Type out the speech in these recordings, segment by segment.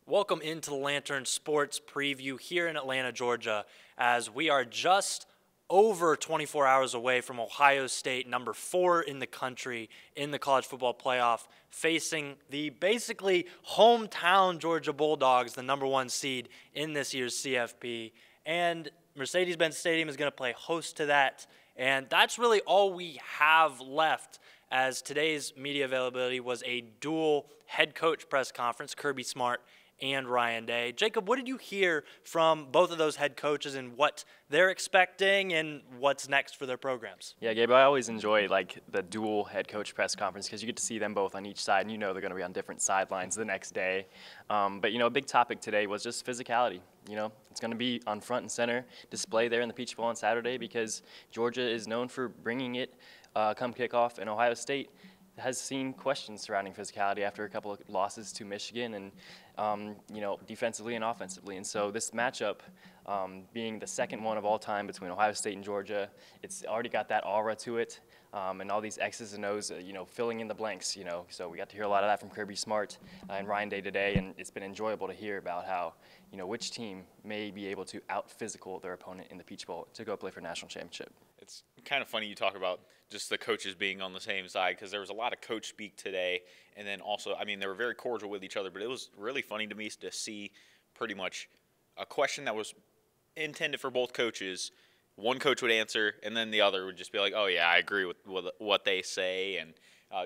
Welcome into the Lantern Sports Preview here in Atlanta, Georgia, as we are just over 24 hours away from Ohio State, number 4 in the country in the college football playoff, facing the basically hometown Georgia Bulldogs, the number 1 seed in this year's CFP. And Mercedes-Benz Stadium is going to play host to that. And that's really all we have left, as today's media availability was a dual head coach press conference, Kirby Smart and Ryan Day. Jacob, what did you hear from both of those head coaches and what they're expecting and what's next for their programs? Yeah, Gabe, I always enjoy the dual head coach press conference because you get to see them both on each side, and you know they're going to be on different sidelines the next day. But a big topic today was just physicality. It's going to be on front and center display there in the Peach Bowl on Saturday because Georgia is known for bringing it come kickoff, and Ohio State has seen questions surrounding physicality after a couple of losses to Michigan and, defensively and offensively. And so this matchup, being the second one of all time between Ohio State and Georgia, it's already got that aura to it, and all these X's and O's, filling in the blanks, So we got to hear a lot of that from Kirby Smart and Ryan Day today, and it's been enjoyable to hear about how, which team may be able to out-physical their opponent in the Peach Bowl to go play for national championship. It's kind of funny you talk about just the coaches being on the same side because there was a lot of coach speak today. And then also, they were very cordial with each other, but it was really funny to me to see pretty much a question that was intended for both coaches. One coach would answer, and then the other would just be like, oh, yeah, I agree with what they say, and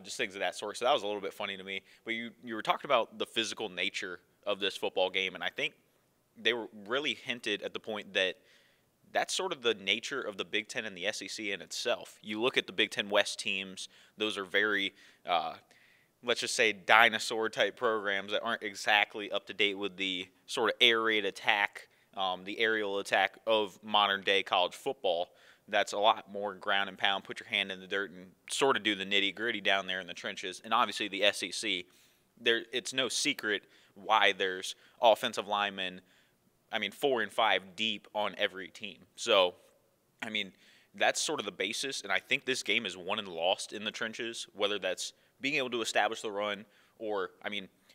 just things of that sort. So that was a little bit funny to me. But you were talking about the physical nature of this football game, and I think they were really hinted at the point that that's sort of the nature of the Big Ten and the SEC in itself. You look at the Big Ten West teams; those are very, let's just say, dinosaur-type programs that aren't exactly up to date with the sort of air raid attack, the aerial attack of modern-day college football. That's a lot more ground and pound, put your hand in the dirt, and sort of do the nitty-gritty down there in the trenches. And obviously the SEC, it's no secret why there's offensive linemen 4 and 5 deep on every team. So, that's sort of the basis, and I think this game is won and lost in the trenches, whether that's being able to establish the run or,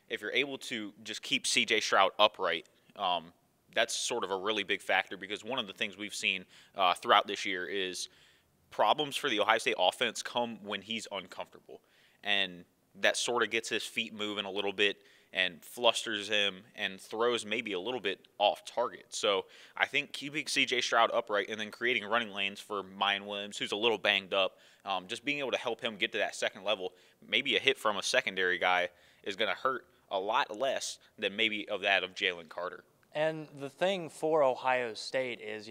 if you're able to just keep C.J. Stroud upright, that's sort of a really big factor because one of the things we've seen throughout this year is problems for the Ohio State offense come when he's uncomfortable, and that sort of gets his feet moving a little bit and flusters him and throws maybe a little bit off target. So I think keeping C.J. Stroud upright and then creating running lanes for Mayan Williams, who's a little banged up, just being able to help him get to that second level, maybe a hit from a secondary guy is going to hurt a lot less than maybe of that of Jalen Carter. And the thing for Ohio State is,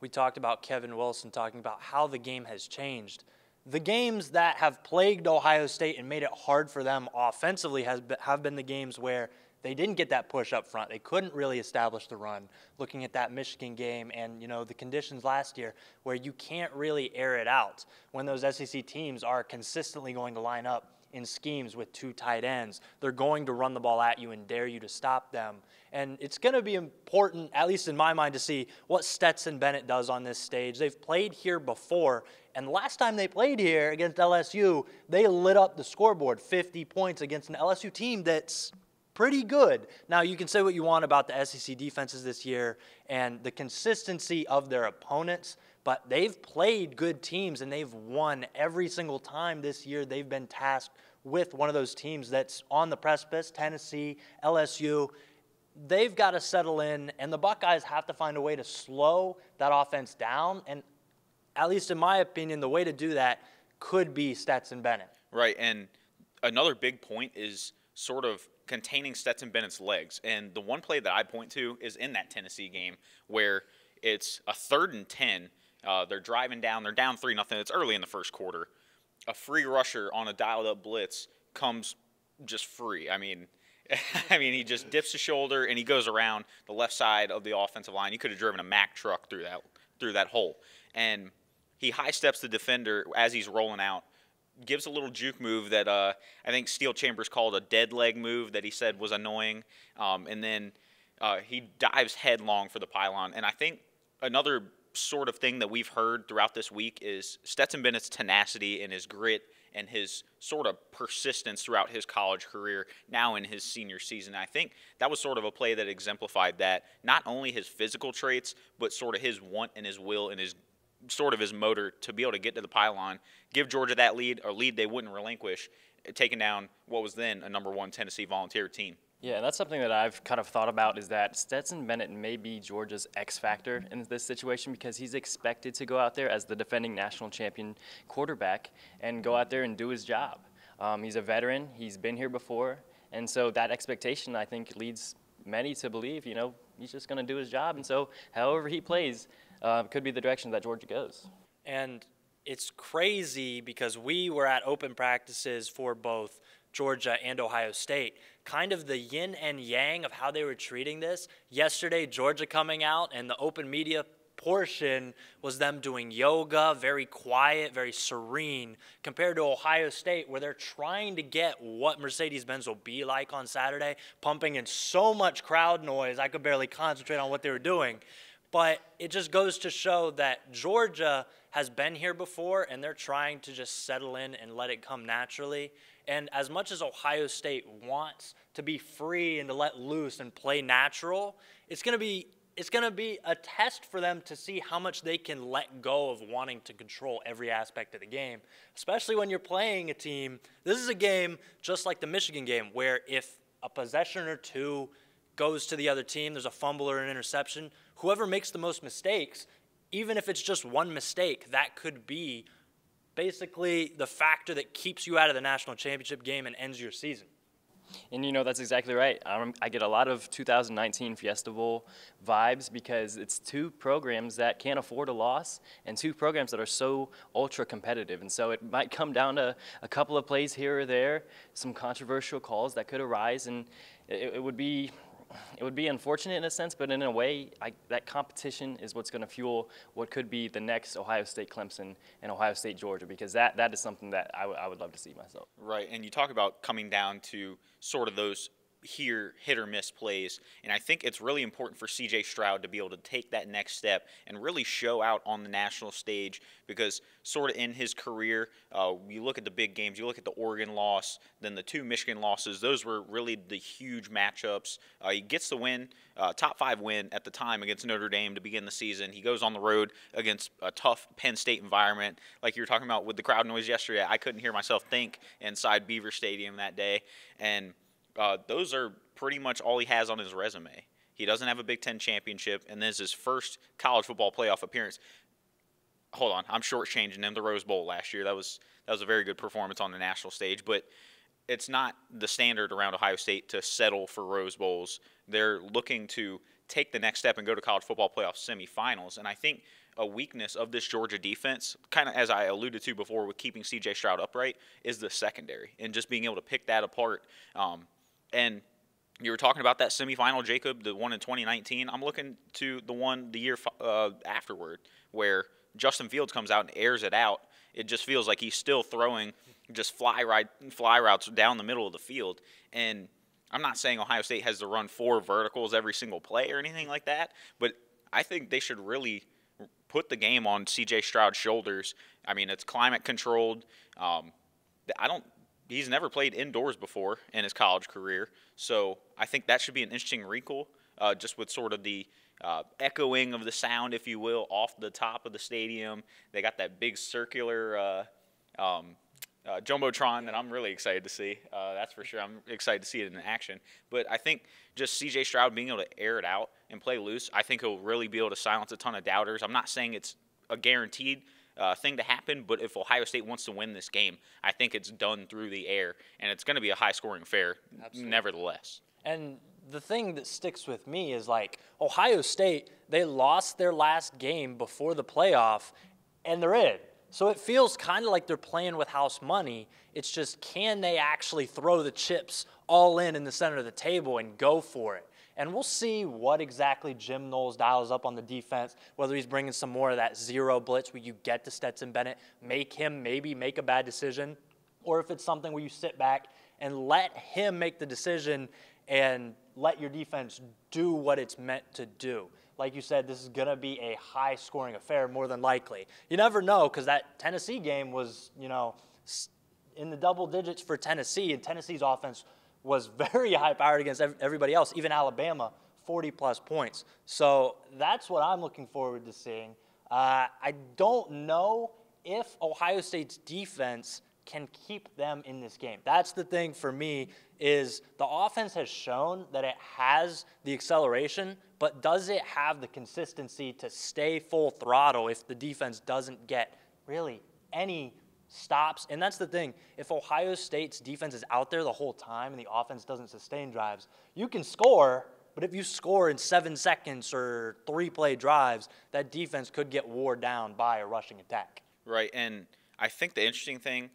we talked about Kevin Wilson talking about how the game has changed. The games that have plagued Ohio State and made it hard for them offensively have been the games where they didn't get that push up front. They couldn't really establish the run. Looking at that Michigan game and, the conditions last year where you can't really air it out when those SEC teams are consistently going to line up in schemes with 2 tight ends. They're going to run the ball at you and dare you to stop them. And it's going to be important, at least in my mind, to see what Stetson Bennett does on this stage. They've played here before, and the last time they played here against LSU, they lit up the scoreboard, 50 points against an LSU team that's pretty good. Now, you can say what you want about the SEC defenses this year and the consistency of their opponents, but they've played good teams, and they've won every single time this year they've been tasked with one of those teams that's on the precipice, Tennessee, LSU. They've got to settle in, and the Buckeyes have to find a way to slow that offense down, and at least in my opinion, the way to do that could be Stetson Bennett. Right, and another big point is sort of containing Stetson Bennett's legs. And the one play that I point to is in that Tennessee game where it's a 3rd and 10. They're driving down. They're down 3-0. It's early in the first quarter. A free rusher on a dialed-up blitz comes just free. He just dips his shoulder and he goes around the left side of the offensive line. He could have driven a Mack truck through that hole. And he high steps the defender as he's rolling out, gives a little juke move that I think Steel Chambers called a dead leg move that he said was annoying. And then he dives headlong for the pylon. And I think another sort of thing that we've heard throughout this week is Stetson Bennett's tenacity and his grit and his sort of persistence throughout his college career now in his senior season. I think that was sort of a play that exemplified that, not only his physical traits, but sort of his want and his will and his sort of his motor to be able to get to the pylon, give Georgia that lead, a lead they wouldn't relinquish, taking down what was then a #1 Tennessee Volunteer team. Yeah, and that's something that I've kind of thought about, is that Stetson Bennett may be Georgia's X factor in this situation, because he's expected to go out there as the defending national champion quarterback and go out there and do his job. He's a veteran. He's been here before. And so that expectation, I think, leads many to believe, he's just going to do his job. And so however he plays could be the direction that Georgia goes. And it's crazy because we were at open practices for both Georgia and Ohio State, kind of the yin and yang of how they were treating this. Yesterday, Georgia coming out, and the open media portion was them doing yoga, very quiet, very serene, compared to Ohio State, where they're trying to get what Mercedes-Benz will be like on Saturday, pumping in so much crowd noise, I could barely concentrate on what they were doing. But it just goes to show that Georgia has been here before, and they're trying to just settle in and let it come naturally. And as much as Ohio State wants to be free and to let loose and play natural, it's going to be a test for them to see how much they can let go of wanting to control every aspect of the game, especially when you're playing a team. This is a game just like the Michigan game, where if a possession or two goes to the other team, there's a fumble or an interception, whoever makes the most mistakes, even if it's just one mistake, that could be basically the factor that keeps you out of the national championship game and ends your season. And that's exactly right. I get a lot of 2019 Fiesta Bowl vibes, because it's two programs that can't afford a loss and two programs that are so ultra competitive. And so it might come down to a couple of plays here or there, some controversial calls that could arise, and it would be unfortunate in a sense, but in a way, that competition is what's going to fuel what could be the next Ohio State Clemson and Ohio State Georgia, because that is something that I would love to see myself. Right, and you talk about coming down to sort of those hit or miss plays, and I think it's really important for C.J. Stroud to be able to take that next step and really show out on the national stage, because sort of in his career, you look at the big games, you look at the Oregon loss, then the 2 Michigan losses, those were really the huge matchups. He gets the win, top 5 win at the time against Notre Dame to begin the season. He goes on the road against a tough Penn State environment. Like you were talking about with the crowd noise yesterday, I couldn't hear myself think inside Beaver Stadium that day, and those are pretty much all he has on his resume. He doesn't have a Big Ten championship, and this is his first college football playoff appearance. Hold on, I'm shortchanging him. The Rose Bowl last year, that was a very good performance on the national stage, but it's not the standard around Ohio State to settle for Rose Bowls. They're looking to take the next step and go to college football playoff semifinals, and I think a weakness of this Georgia defense, kind of as I alluded to before with keeping C.J. Stroud upright, is the secondary and just being able to pick that apart. And you were talking about that semifinal, Jacob, the one in 2019. I'm looking to the one the year afterward, where Justin Fields comes out and airs it out. It just feels like he's still throwing just fly routes down the middle of the field. And I'm not saying Ohio State has to run 4 verticals every single play or anything like that, but I think they should really put the game on C.J. Stroud's shoulders. I mean, it's climate controlled. He's never played indoors before in his college career, so I think that should be an interesting wrinkle, just with sort of the echoing of the sound, if you will, off the top of the stadium. They got that big circular jumbotron that I'm really excited to see. That's for sure. I'm excited to see it in action. But I think just C.J. Stroud being able to air it out and play loose, I think he'll really be able to silence a ton of doubters. I'm not saying it's a guaranteed thing to happen, but if Ohio State wants to win this game, I think it's done through the air, and it's going to be a high-scoring affair. Absolutely. Nevertheless. And the thing that sticks with me is, like, Ohio State, they lost their last game before the playoff, and they're in. So it feels kind of like they're playing with house money. It's just, can they actually throw the chips all in the center of the table and go for it? And we'll see what exactly Jim Knowles dials up on the defense, whether he's bringing some more of that zero blitz where you get to Stetson Bennett, make him maybe make a bad decision, or if it's something where you sit back and let him make the decision and let your defense do what it's meant to do. Like you said, this is going to be a high-scoring affair more than likely. You never know, because that Tennessee game was, in the double digits for Tennessee, and Tennessee's offense was very high-powered against everybody else, even Alabama, 40-plus points. So that's what I'm looking forward to seeing. I don't know if Ohio State's defense can keep them in this game. That's the thing for me, is the offense has shown that it has the acceleration, but does it have the consistency to stay full throttle if the defense doesn't get really any stops? And that's the thing. If Ohio State's defense is out there the whole time and the offense doesn't sustain drives, you can score, but if you score in 7 seconds or 3-play drives, that defense could get wore down by a rushing attack. Right, and I think the interesting thing,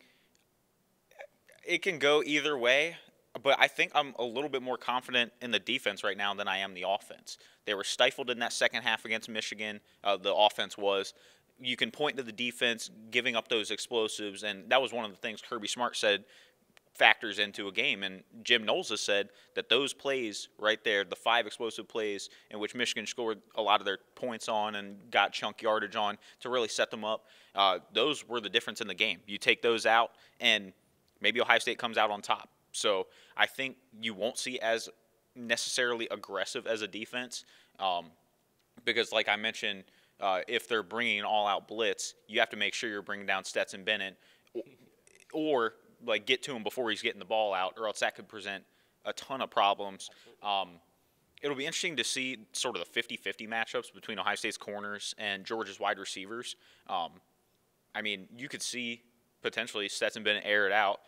it can go either way, but I think I'm a little bit more confident in the defense right now than I am the offense. They were stifled in that second half against Michigan. The offense was. You can point to the defense giving up those explosives, and that was one of the things Kirby Smart said factors into a game. And Jim Knowles has said that those plays right there, the 5 explosive plays in which Michigan scored a lot of their points on and got chunk yardage on to really set them up, those were the difference in the game. You take those out, and maybe Ohio State comes out on top. So I think you won't see as necessarily aggressive as a defense because, like I mentioned, if they're bringing an all-out blitz, you have to make sure you're bringing down Stetson Bennett or like get to him before he's getting the ball out, or else that could present a ton of problems. It'll be interesting to see sort of the 50-50 matchups between Ohio State's corners and Georgia's wide receivers. I mean, you could see potentially Stetson Bennett air it out.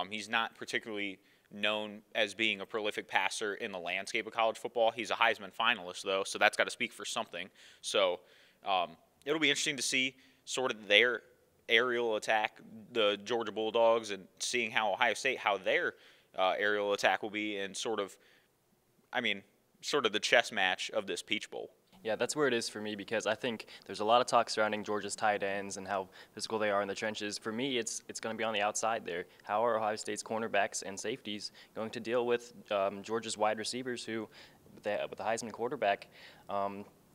He's not particularly known as being a prolific passer in the landscape of college football. He's a Heisman finalist, though, so that's got to speak for something. So it'll be interesting to see sort of their aerial attack, the Georgia Bulldogs, and seeing how Ohio State, how their aerial attack will be, and sort of the chess match of this Peach Bowl. Yeah, that's where it is for me, because I think there's a lot of talk surrounding Georgia's tight ends and how physical they are in the trenches. For me, it's going to be on the outside there. How are Ohio State's cornerbacks and safeties going to deal with Georgia's wide receivers who, with the Heisman quarterback,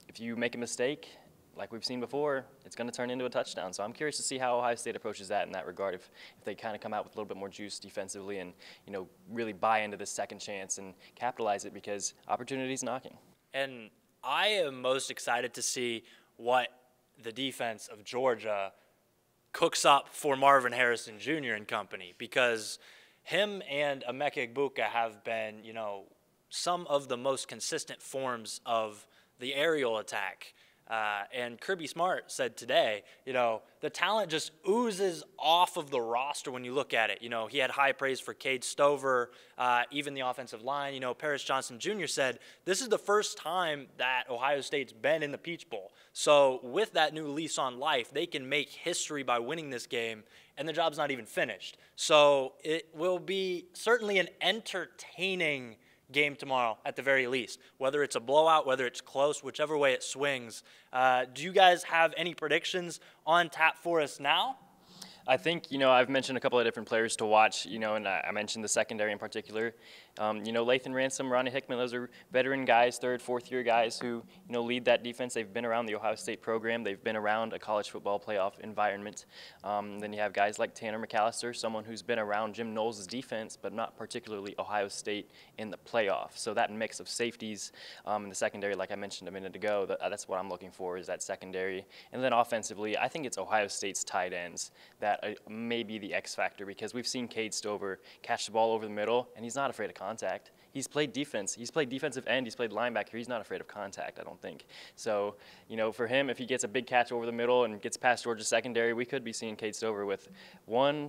if you make a mistake, like we've seen before, it's going to turn into a touchdown. So I'm curious to see how Ohio State approaches that in that regard, if they kind of come out with a little bit more juice defensively and, really buy into this second chance and capitalize it, because opportunity's knocking. And I am most excited to see what the defense of Georgia cooks up for Marvin Harrison Jr. and company, because him and Emeka Egbuka have been, some of the most consistent forms of the aerial attack. And Kirby Smart said today, the talent just oozes off of the roster when you look at it. He had high praise for Cade Stover, even the offensive line. Paris Johnson Jr. said this is the first time that Ohio State's been in the Peach Bowl. So with that new lease on life, they can make history by winning this game, and the job's not even finished. So it will be certainly an entertaining game tomorrow at the very least, whether it's a blowout, whether it's close, whichever way it swings. Do you guys have any predictions on tap for us now? I think, I've mentioned a couple of different players to watch, and I mentioned the secondary in particular. Lathan Ransom, Ronnie Hickman, those are veteran guys, 3rd, 4th-year guys who, lead that defense. They've been around the Ohio State program. They've been around a college football playoff environment. Then you have guys like Tanner McAllister, someone who's been around Jim Knowles' defense, but not particularly Ohio State in the playoff. So that mix of safeties in the secondary, like I mentioned a minute ago, that's what I'm looking for, is that secondary. And then offensively, I think it's Ohio State's tight ends that may be the X factor, because we've seen Cade Stover catch the ball over the middle, and he's not afraid of contact. He's played defense. He's played defensive end. He's played linebacker. He's not afraid of contact, I don't think. So, for him, if he gets a big catch over the middle and gets past Georgia's secondary, we could be seeing Cade Stover with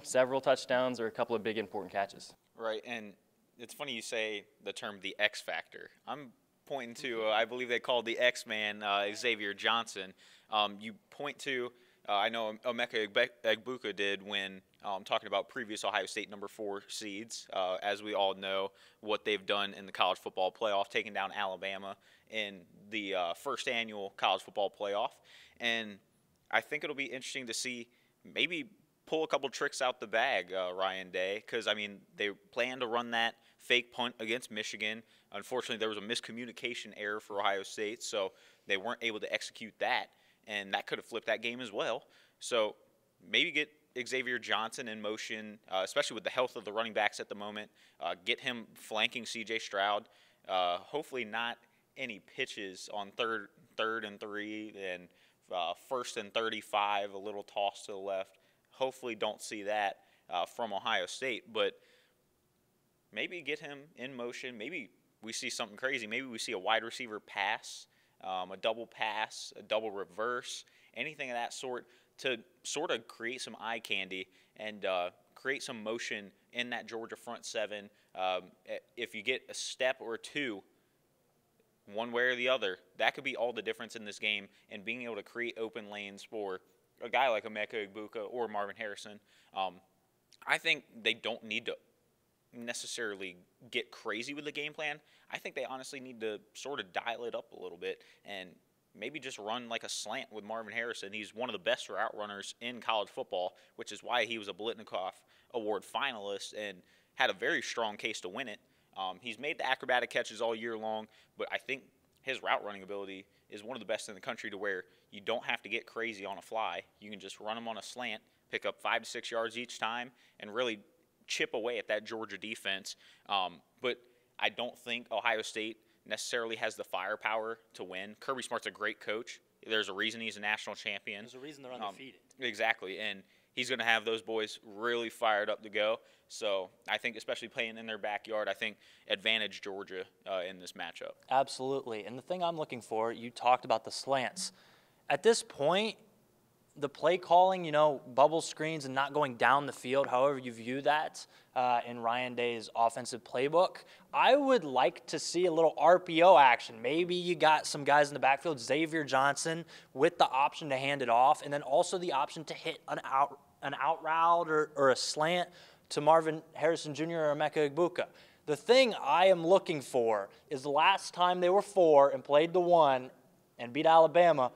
several touchdowns or a couple of big important catches. Right, and it's funny you say the term the X factor. I'm pointing to, I believe they called the X-Man Xavier Johnson. You point to, I know Emeka Egbuka did when talking about previous Ohio State number 4 seeds. As we all know, what they've done in the college football playoff, taking down Alabama in the first annual college football playoff. And I think it'll be interesting to see maybe pull a couple tricks out the bag, Ryan Day, because, they plan to run that fake punt against Michigan. Unfortunately, there was a miscommunication error for Ohio State, so they weren't able to execute that, and that could have flipped that game as well. So maybe get Xavier Johnson in motion, especially with the health of the running backs at the moment. Get him flanking C.J. Stroud. Hopefully not any pitches on third and 3, and first and 35, a little toss to the left. Hopefully don't see that from Ohio State, but maybe get him in motion. Maybe we see something crazy. Maybe we see a wide receiver pass, a double pass, a double reverse, anything of that sort to sort of create some eye candy and create some motion in that Georgia front seven. If you get a step or two, one way or the other, that could be all the difference in this game, and being able to create open lanes for a guy like Emeka Egbuka or Marvin Harrison. I think they don't need to necessarily get crazy with the game plan. I think they honestly need to sort of dial it up a little bit and maybe just run like a slant with Marvin Harrison. He's one of the best route runners in college football, which is why he was a Blitnikoff Award finalist and had a very strong case to win it. He's made the acrobatic catches all year long, but I think his route running ability is one of the best in the country, to where you don't have to get crazy on a fly. You can just run them on a slant, pick up 5 to 6 yards each time, and really chip away at that Georgia defense. But I don't think Ohio State necessarily has the firepower to win. Kirby Smart's a great coach. There's a reason he's a national champion. There's a reason they're undefeated. Exactly, and he's going to have those boys really fired up to go. So I think, especially playing in their backyard, I think advantage Georgia in this matchup. Absolutely. And the thing I'm looking for, you talked about the slants. At this point, the play calling, bubble screens and not going down the field, however you view that in Ryan Day's offensive playbook, I would like to see a little RPO action. Maybe you got some guys in the backfield, Xavier Johnson, with the option to hand it off, and then also the option to hit an out route or a slant to Marvin Harrison Jr. or Emeka Egbuka. The thing I am looking for is the last time they were 4 and played the 1 and beat Alabama,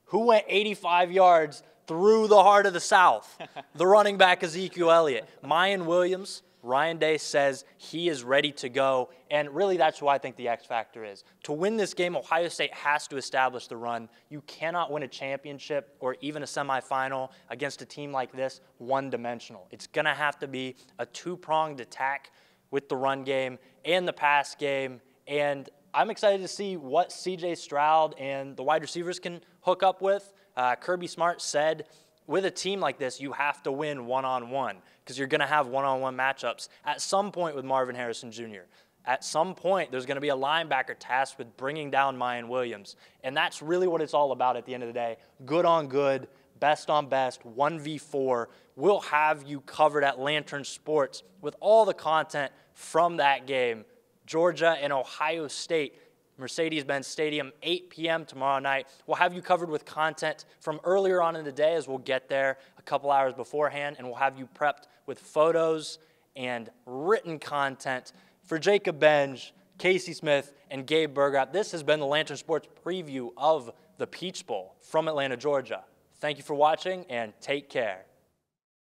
who went 85 yards through the heart of the South? The running back Ezekiel Elliott. Mayan Williams, Ryan Day says he is ready to go, and really that's who I think the X factor is. To win this game, Ohio State has to establish the run. You cannot win a championship or even a semifinal against a team like this one-dimensional. It's going to have to be a two-pronged attack with the run game and the pass game, and I'm excited to see what C.J. Stroud and the wide receivers can hook up with. Kirby Smart said, with a team like this, you have to win one-on-one because you're going to have one-on-one matchups at some point with Marvin Harrison Jr. At some point, there's going to be a linebacker tasked with bringing down Mayan Williams, and that's really what it's all about at the end of the day. Good on good, best on best, 1v4. We'll have you covered at Lantern Sports with all the content from that game. Georgia and Ohio State, Mercedes-Benz Stadium, 8 p.m. tomorrow night. We'll have you covered with content from earlier on in the day as we'll get there a couple hours beforehand, and we'll have you prepped with photos and written content. For Jacob Benge, Casey Smith, and Gabe Burggraf, this has been the Lantern Sports preview of the Peach Bowl from Atlanta, Georgia. Thank you for watching, and take care.